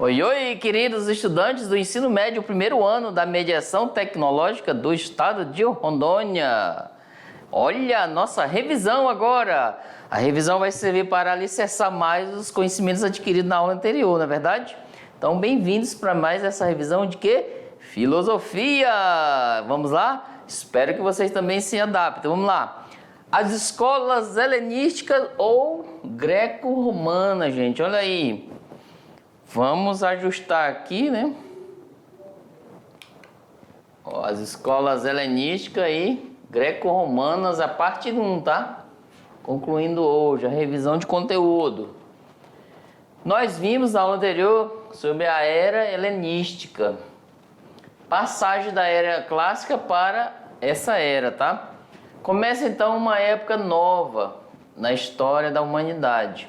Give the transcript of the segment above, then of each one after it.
Oi, oi, queridos estudantes do ensino médio, primeiro ano da mediação tecnológica do estado de Rondônia. Olha a nossa revisão agora. A revisão vai servir para alicerçar mais os conhecimentos adquiridos na aula anterior, não é verdade? Então, bem-vindos para mais essa revisão de quê? Filosofia! Vamos lá? Espero que vocês também se adaptem. Vamos lá. As escolas helenísticas ou greco-romanas, gente, olha aí. Vamos ajustar aqui, né? Ó, as escolas helenísticas e greco-romanas, a parte 1, tá? Concluindo hoje a revisão de conteúdo. Nós vimos na aula anterior sobre a era helenística. Passagem da era clássica para essa era, tá? Começa então uma época nova na história da humanidade,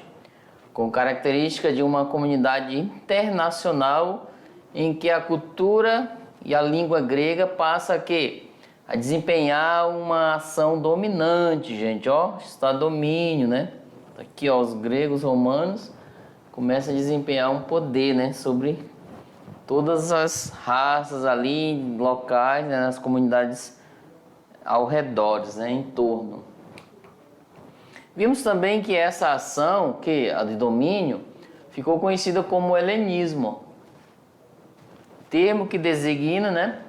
com característica de uma comunidade internacional em que a cultura e a língua grega passa a desempenhar uma ação dominante, gente, ó, está domínio, né? Aqui, ó, os gregos romanos começam a desempenhar um poder, né, sobre todas as raças ali, locais, né, nas comunidades ao redor, né, em torno. Vimos também que essa ação, a de domínio, ficou conhecida como helenismo, termo que designa, né,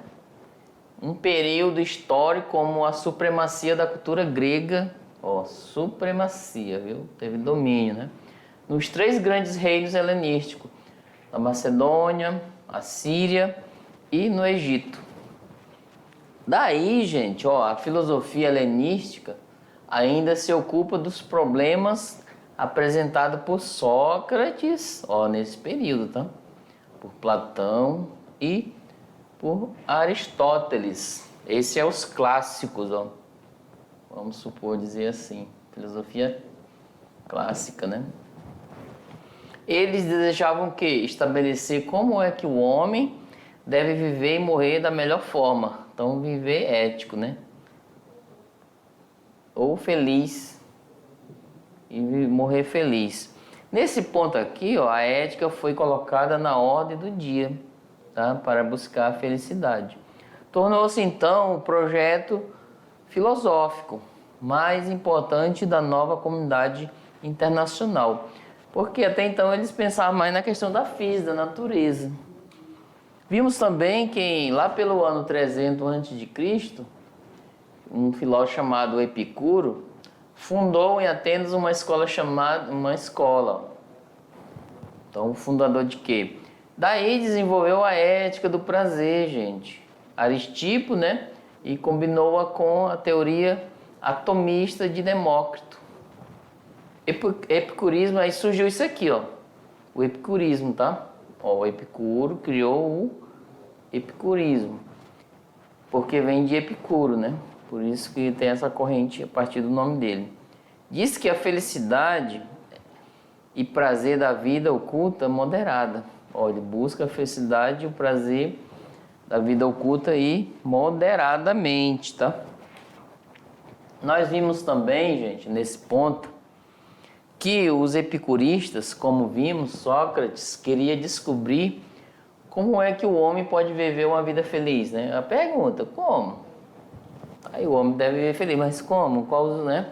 um período histórico como a supremacia da cultura grega, ó, supremacia, viu? Teve domínio, né, nos 3 grandes reinos helenísticos, na Macedônia, a Síria e no Egito. Daí, gente, ó, a filosofia helenística ainda se ocupa dos problemas apresentados por Sócrates, ó, nesse período, tá? Por Platão e por Aristóteles. Esses são os clássicos, ó. Vamos supor dizer assim, filosofia clássica, né? Eles desejavam estabelecer como é que o homem deve viver e morrer da melhor forma. Então, viver ético, né? Ou feliz e morrer feliz. Nesse ponto aqui, ó, a ética foi colocada na ordem do dia, tá? Para buscar a felicidade. Tornou-se então o projeto filosófico mais importante da nova comunidade internacional, porque até então eles pensavam mais na questão da física, da natureza. Vimos também que lá pelo ano 300 a.C., um filósofo chamado Epicuro fundou em Atenas uma escola Então, o fundador de quê? Daí desenvolveu a ética do prazer, gente. Aristipo, né? E combinou-a com a teoria atomista de Demócrito. Epicurismo, aí surgiu isso aqui, ó. O epicurismo, tá? Ó, o Epicuro criou o epicurismo, porque vem de Epicuro, né? Por isso que tem essa corrente a partir do nome dele. Diz que a felicidade e prazer da vida oculta moderada. Ó, ele busca a felicidade e o prazer da vida oculta e moderadamente, tá? Nós vimos também, gente, nesse ponto, que os epicuristas, como vimos, Sócrates queria descobrir como é que o homem pode viver uma vida feliz, né? A pergunta, como? Aí o homem deve viver feliz, mas como? Qual, né?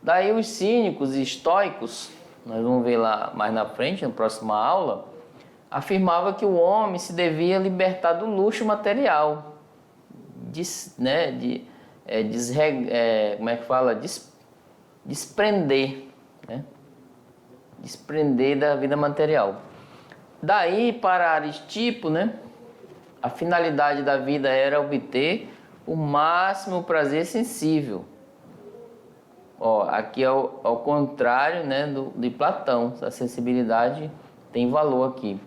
Daí os cínicos e estoicos, nós vamos ver lá mais na frente, na próxima aula, afirmava que o homem se devia libertar do luxo material, desprender, né? Desprender da vida material. Daí, para Aristipo, né, a finalidade da vida era obter o máximo prazer sensível. Ó, aqui é ao contrário, né, de Platão. A sensibilidade tem valor aqui.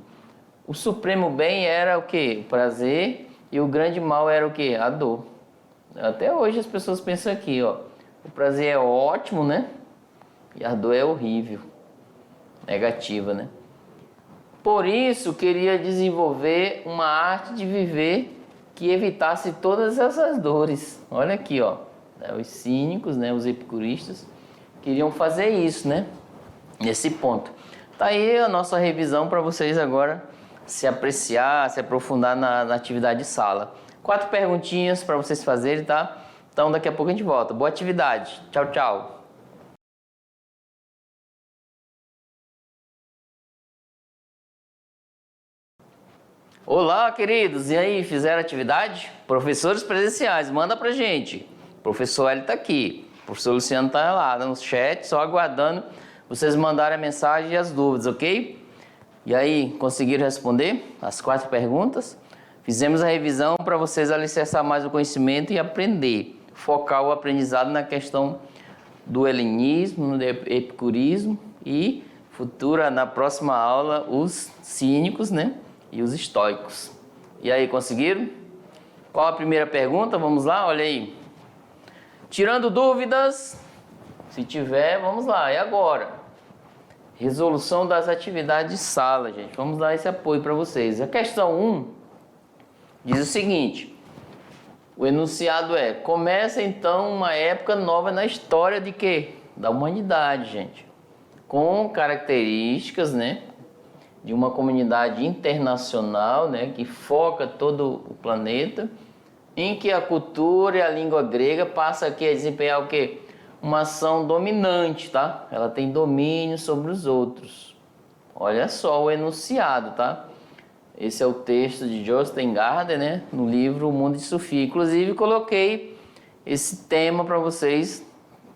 O supremo bem era o quê? O prazer, e o grande mal era o quê? A dor. Até hoje as pessoas pensam aqui, ó, o prazer é ótimo, né? E a dor é horrível, negativa, né? Por isso, queria desenvolver uma arte de viver que evitasse todas essas dores. Olha aqui, ó. Os cínicos, né, os epicuristas, queriam fazer isso, né? Nesse ponto. Tá aí a nossa revisão para vocês agora se apreciar, se aprofundar na atividade de sala. 4 perguntinhas para vocês fazerem, tá? Então daqui a pouco a gente volta. Boa atividade. Tchau, tchau. Olá, queridos. E aí, fizeram atividade? Professores presenciais, manda pra gente. O professor Hélio tá aqui. O professor Luciano tá lá no chat, só aguardando vocês mandarem a mensagem e as dúvidas, ok? E aí, conseguiram responder as 4 perguntas? Fizemos a revisão para vocês alicerçar mais o conhecimento e aprender. Focar o aprendizado na questão do helenismo, do epicurismo e na próxima aula, os cínicos, né? E os estoicos. E aí, conseguiram? Qual a primeira pergunta? Vamos lá, olha aí. Tirando dúvidas, se tiver, vamos lá. E agora? Resolução das atividades de sala, gente. Vamos dar esse apoio para vocês. A questão 1 diz o seguinte. O enunciado é: começa então uma época nova na história de quê? Da humanidade, gente. Com características, né? De uma comunidade internacional, né, que foca todo o planeta, em que a cultura e a língua grega passa aqui a desempenhar o quê? Uma ação dominante, tá? Ela tem domínio sobre os outros. Olha só o enunciado, tá? Esse é o texto de Jostein Gaarder, né, no livro O Mundo de Sofia. Inclusive, coloquei esse tema para vocês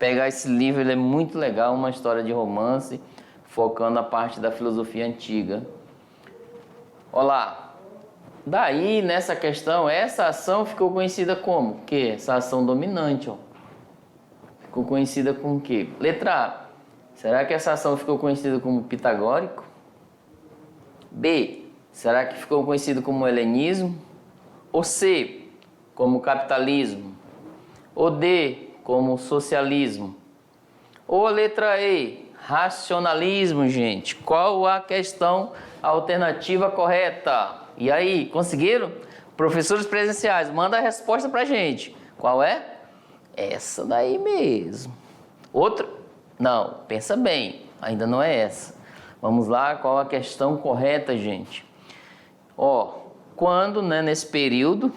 pegar esse livro, ele é muito legal, uma história de romance, focando a parte da filosofia antiga. Olá. Daí, nessa questão, essa ação ficou conhecida como? O quê? Essa ação dominante, ó. Ficou conhecida como o quê? Letra A. Será que essa ação ficou conhecida como pitagórico? B. Será que ficou conhecido como helenismo? Ou C. Como capitalismo? Ou D. Como socialismo? Ou a letra E. Racionalismo, gente. Qual a questão alternativa correta? E aí, conseguiram? Professores presenciais, manda a resposta pra gente. Qual é? Essa daí mesmo. Outra? Não, pensa bem, ainda não é essa. Vamos lá, qual a questão correta, gente? Ó, quando, né, nesse período,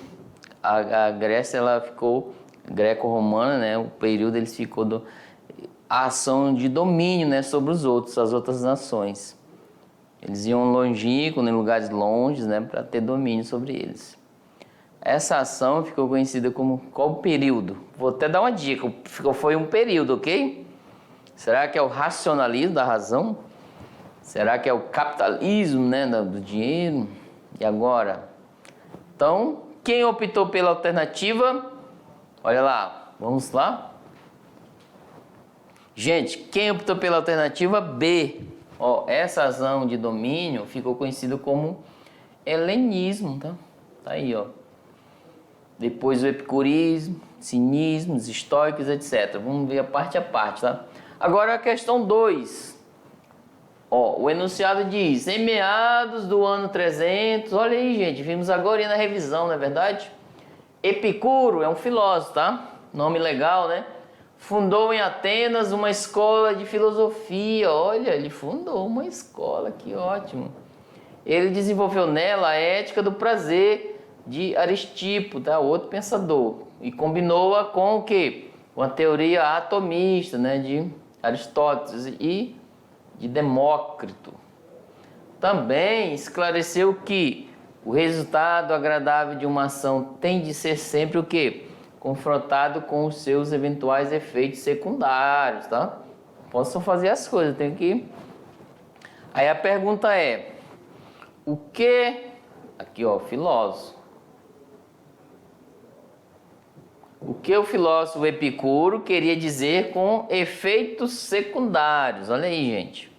a Grécia, ela ficou greco-romana, né? O período eles ficou a ação de domínio, né, sobre os outros, as outras nações. Eles iam longínquos, em lugares longes, né, para ter domínio sobre eles. Essa ação ficou conhecida como qual período? Vou até dar uma dica, foi um período, ok? Será que é o racionalismo da razão? Será que é o capitalismo, né, do dinheiro? E agora? Então, quem optou pela alternativa? Olha lá, vamos lá? Gente, quem optou pela alternativa B? Ó, essa ação de domínio ficou conhecida como helenismo, tá? Tá aí, ó. Depois o epicurismo, cinismo, os estoicos, etc. Vamos ver a parte, tá? Agora a questão 2. Ó, o enunciado diz: em meados do ano 300, olha aí, gente, vimos agora na revisão, não é verdade? Epicuro é um filósofo, tá? Nome legal, né? Fundou em Atenas uma escola de filosofia. Olha, ele fundou uma escola, que ótimo. Ele desenvolveu nela a ética do prazer de Aristipo, tá? Outro pensador. E combinou-a com o quê? Com a teoria atomista, né? De Aristóteles e de Demócrito. Também esclareceu que o resultado agradável de uma ação tem de ser sempre o quê? Confrontado com os seus eventuais efeitos secundários, tá? Posso fazer as coisas, tenho que... Aí a pergunta é, o que... Aqui, ó, filósofo. O que o filósofo Epicuro queria dizer com efeitos secundários? Olha aí, gente.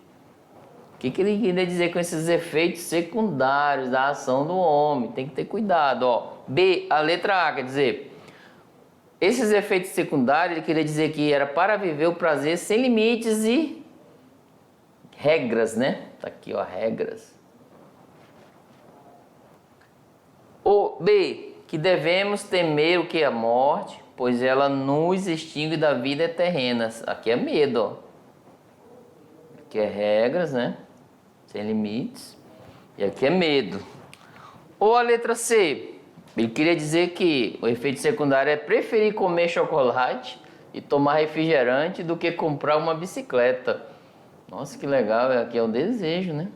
O que ele queria dizer com esses efeitos secundários da ação do homem? Tem que ter cuidado, ó. B, a letra A, quer dizer... Esses efeitos secundários, ele queria dizer que era para viver o prazer sem limites e regras, né? Tá aqui, ó, regras. Ou B, que devemos temer o que é a morte, pois ela nos extingue da vida terrena. Aqui é medo, ó. Aqui é regras, né? Sem limites. E aqui é medo. Ou a letra C, ele queria dizer que o efeito secundário é preferir comer chocolate e tomar refrigerante do que comprar uma bicicleta. Nossa, que legal, aqui é o desejo, né?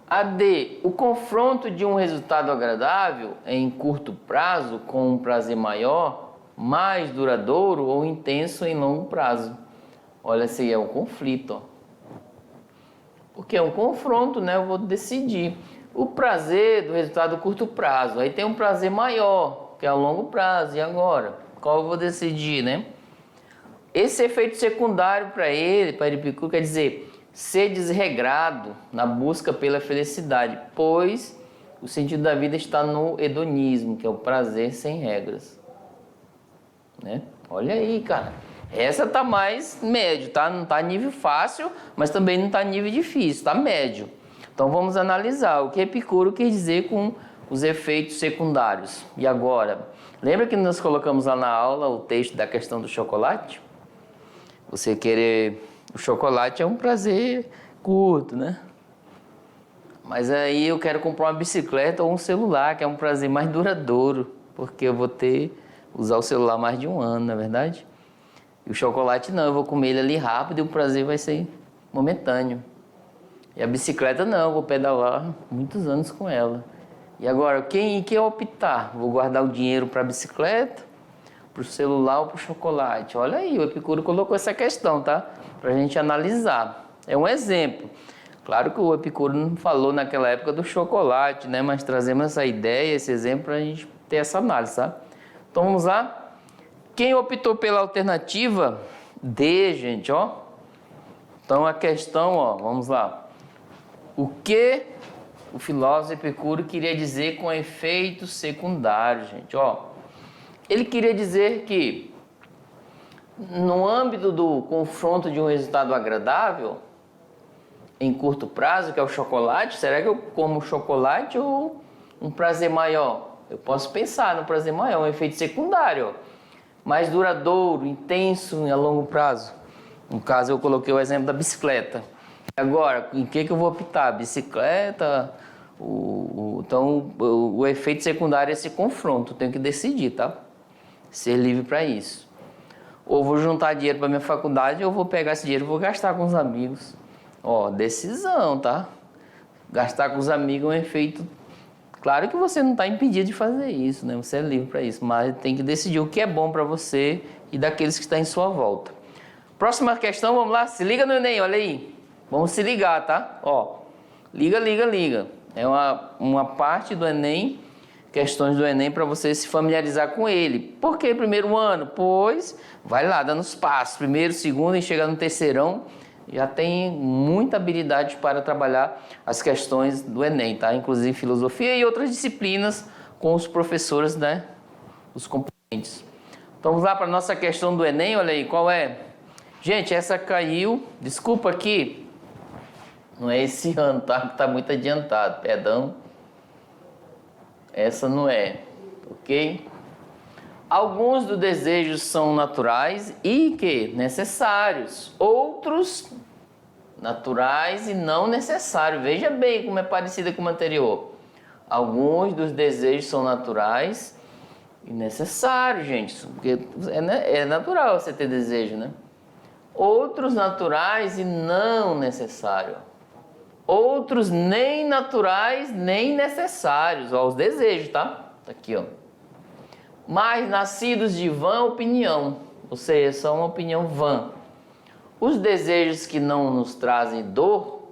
A D, o confronto de um resultado agradável em curto prazo com um prazer maior, mais duradouro ou intenso em longo prazo. Olha, esse aí é um conflito, ó. Porque é um confronto, né? Eu vou decidir. O prazer do resultado a curto prazo. Aí tem um prazer maior, que é a longo prazo. E agora? Qual eu vou decidir, né? Esse efeito secundário para Epicuro, quer dizer, ser desregrado na busca pela felicidade, pois o sentido da vida está no hedonismo, que é o prazer sem regras. Né? Olha aí, cara. Essa tá mais médio, tá? Não tá nível fácil, mas também não tá nível difícil, tá médio. Então vamos analisar o que Epicuro quer dizer com os efeitos secundários. E agora? Lembra que nós colocamos lá na aula o texto da questão do chocolate? Você querer... O chocolate é um prazer curto, né? Mas aí eu quero comprar uma bicicleta ou um celular, que é um prazer mais duradouro, porque eu vou usar o celular mais de um ano, não é verdade? E o chocolate não, eu vou comer ele ali rápido e o prazer vai ser momentâneo. E a bicicleta não, eu vou pedalar muitos anos com ela. E agora, quem eu optar? Vou guardar o dinheiro para a bicicleta, para o celular ou para o chocolate? Olha aí, o Epicuro colocou essa questão, tá? Para a gente analisar. É um exemplo. Claro que o Epicuro não falou naquela época do chocolate, né? Mas trazemos essa ideia, esse exemplo para a gente ter essa análise, tá? Então vamos lá. Quem optou pela alternativa D, gente, ó. Então a questão, ó, vamos lá. O que o filósofo Epicuro queria dizer com efeito secundário, gente, ó? Ele queria dizer que no âmbito do confronto de um resultado agradável em curto prazo, que é o chocolate, será que eu como chocolate ou um prazer maior? Eu posso pensar no prazer maior, um efeito secundário, mais duradouro, intenso a longo prazo. No caso, eu coloquei o exemplo da bicicleta. Agora, em que eu vou optar? Bicicleta? Então, o efeito secundário é esse confronto. Eu tenho que decidir, tá? Ser livre para isso. Ou vou juntar dinheiro para minha faculdade, ou vou pegar esse dinheiro e vou gastar com os amigos. Ó, decisão, tá? Gastar com os amigos é um efeito... Claro que você não está impedido de fazer isso, né? Você é livre para isso, mas tem que decidir o que é bom para você e daqueles que estão em sua volta. Próxima questão, vamos lá? Se liga no Enem, olha aí. Vamos se ligar, tá? Ó, liga. É uma parte do Enem, questões do Enem para você se familiarizar com ele. Por que primeiro ano? Pois vai lá, dando os passos. Primeiro, segundo e chega no terceirão, já tem muita habilidade para trabalhar as questões do Enem, tá? Inclusive filosofia e outras disciplinas com os professores, né? Os componentes. Então vamos lá para a nossa questão do Enem, olha aí, qual é? Gente, essa caiu, desculpa aqui, não é esse ano, tá? Tá muito adiantado, perdão. Essa não é, ok? Alguns dos desejos são naturais e que necessários, outros naturais e não necessários. Veja bem como é parecida com o anterior. Alguns dos desejos são naturais e necessários, gente, porque é natural você ter desejo, né? Outros naturais e não necessários. Outros nem naturais nem necessários. Ó, os desejos, tá? Tá aqui, ó. Mas nascidos de vã opinião, ou seja, são uma opinião vã. Os desejos que não nos trazem dor,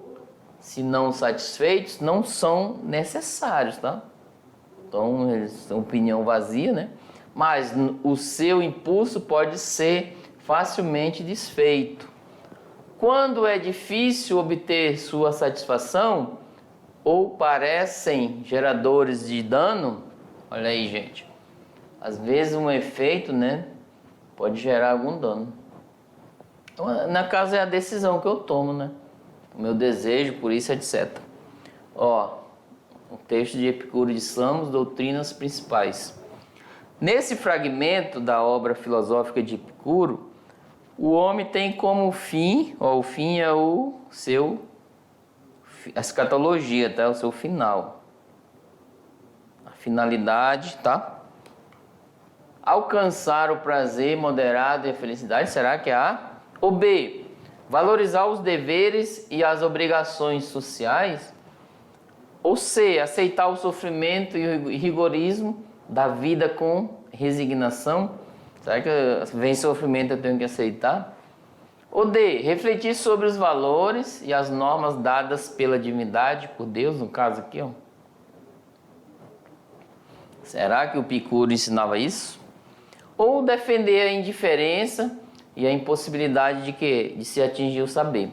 se não satisfeitos, não são necessários, tá? Então, eles são opinião vazia, né? Mas o seu impulso pode ser facilmente desfeito. Quando é difícil obter sua satisfação, ou parecem geradores de dano, olha aí, gente. Às vezes um efeito, né, pode gerar algum dano. Então, na casa é a decisão que eu tomo, né? O meu desejo, por isso, etc. Ó, o texto de Epicuro de Samos, Doutrinas Principais. Nesse fragmento da obra filosófica de Epicuro, o homem tem como fim, ó, o fim é o seu a escatologia, tá? O seu final. A finalidade, tá? Alcançar o prazer moderado e a felicidade, será que é A? Ou B? Valorizar os deveres e as obrigações sociais? Ou C? Aceitar o sofrimento e o rigorismo da vida com resignação? Será que vem sofrimento eu tenho que aceitar? Ou D? Refletir sobre os valores e as normas dadas pela divindade, por Deus, no caso aqui, ó. Será que o Epicuro ensinava isso? Ou defender a indiferença e a impossibilidade de quê? De se atingir o saber.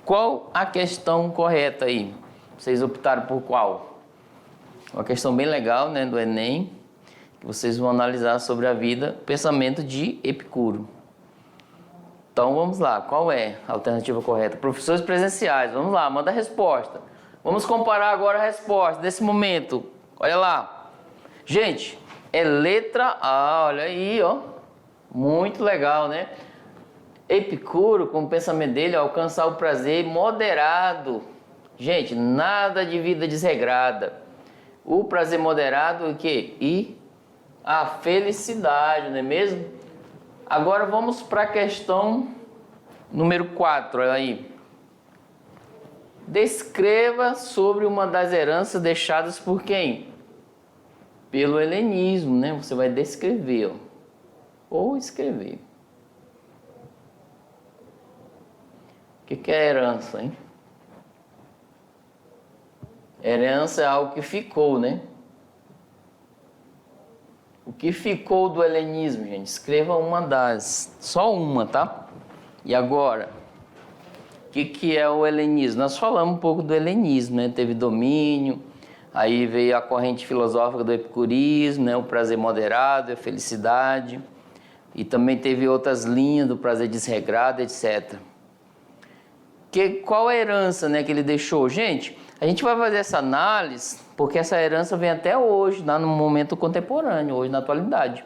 Qual a questão correta aí? Vocês optaram por qual? Uma questão bem legal, né, do Enem, que vocês vão analisar sobre a vida, pensamento de Epicuro. Então vamos lá, qual é a alternativa correta? Professores presenciais, vamos lá, manda a resposta. Vamos comparar agora a resposta desse momento. Olha lá. Gente, é letra A, olha aí, ó. Muito legal, né? Epicuro, com o pensamento dele, alcançar o prazer moderado. Gente, nada de vida desregrada. O prazer moderado, o quê? E a felicidade, não é mesmo? Agora vamos para a questão número 4, olha aí. Descreva sobre uma das heranças deixadas por quem? Pelo helenismo, né? Você vai descrever, ó, ou escrever. O que é herança, hein? Herança é algo que ficou, né? O que ficou do helenismo, gente? Escreva uma das, só uma, tá? E agora, o que é o helenismo? Nós falamos um pouco do helenismo, né? Teve domínio, aí veio a corrente filosófica do epicurismo, né? O prazer moderado, a felicidade, e também teve outras linhas do prazer desregrado, etc. Qual a herança, né, que ele deixou? Gente, a gente vai fazer essa análise porque essa herança vem até hoje, lá no momento contemporâneo, hoje na atualidade.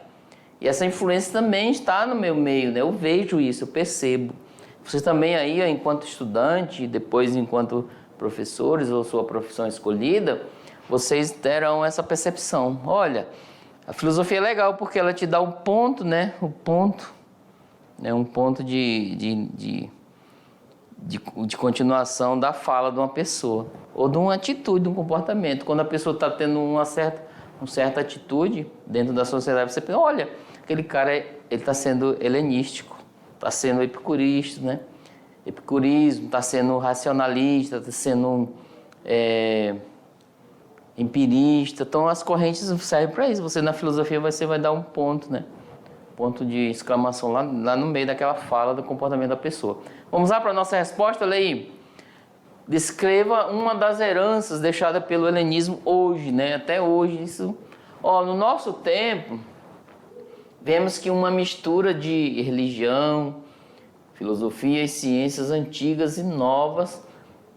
E essa influência também está no meu meio, né? Eu vejo isso, eu percebo. Vocês também aí, enquanto estudante, depois enquanto professores ou sua profissão escolhida, vocês terão essa percepção. Olha, a filosofia é legal porque ela te dá um ponto, né? O ponto, né? Um ponto de continuação da fala de uma pessoa ou de uma atitude, de um comportamento. Quando a pessoa está tendo uma certa atitude dentro da sociedade, você pensa, olha, aquele cara ele está sendo helenístico, está sendo epicurista, né? Epicurismo, está sendo racionalista, está sendo empirista. Então as correntes servem para isso. Você na filosofia você vai dar um ponto, né? Ponto de exclamação lá no meio daquela fala do comportamento da pessoa. Vamos lá para a nossa resposta, Lei. Descreva uma das heranças deixadas pelo helenismo hoje, né? Até hoje, isso. Ó, no nosso tempo, vemos que uma mistura de religião, filosofia e ciências antigas e novas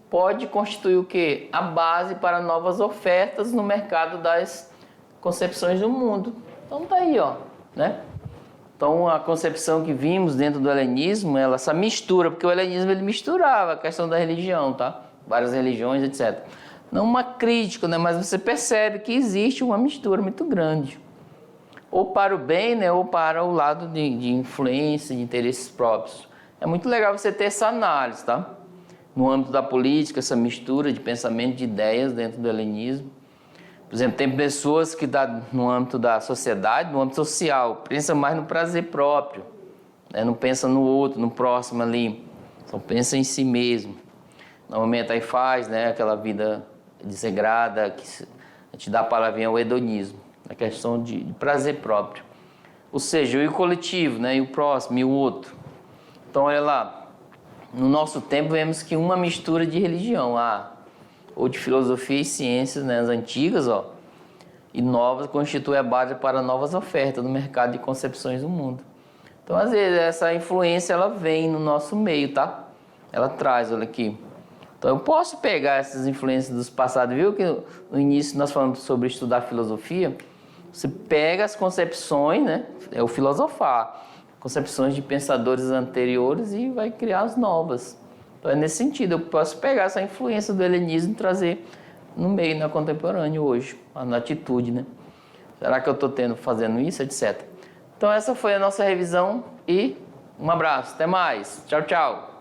pode constituir o quê? A base para novas ofertas no mercado das concepções do mundo. Então tá aí, ó, né? Então, a concepção que vimos dentro do helenismo, essa mistura, porque o helenismo ele misturava a questão da religião, tá? Várias religiões, etc. Não uma crítica, né? Mas você percebe que existe uma mistura muito grande. Ou para o bem, né? Ou para o lado de influência, de interesses próprios. É muito legal você ter essa análise, tá? No âmbito da política, essa mistura de pensamento, de ideias dentro do helenismo. Por exemplo, tem pessoas que no âmbito da sociedade, no âmbito social, pensam mais no prazer próprio, né? Não pensa no outro, no próximo ali, só pensa em si mesmo. Normalmente aí faz, né, aquela vida desregrada, que a gente dá a palavrinha ao hedonismo, a questão de prazer próprio. Ou seja, e o coletivo, né, e o próximo, e o outro. Então, olha lá, no nosso tempo vemos que uma mistura de religião, ou de filosofia e ciências, né, as antigas, ó, e novas, constitui a base para novas ofertas no mercado de concepções do mundo. Então, às vezes, essa influência, ela vem no nosso meio, tá? Ela traz, olha aqui. Então, eu posso pegar essas influências dos passados, viu? Que no início nós falamos sobre estudar filosofia. Você pega as concepções, né? É o filosofar. Concepções de pensadores anteriores e vai criar as novas. Então é nesse sentido, eu posso pegar essa influência do helenismo e trazer no meio, na contemporâneo hoje, na atitude, né? Será que eu estou fazendo isso, etc. Então essa foi a nossa revisão e um abraço, até mais, tchau, tchau.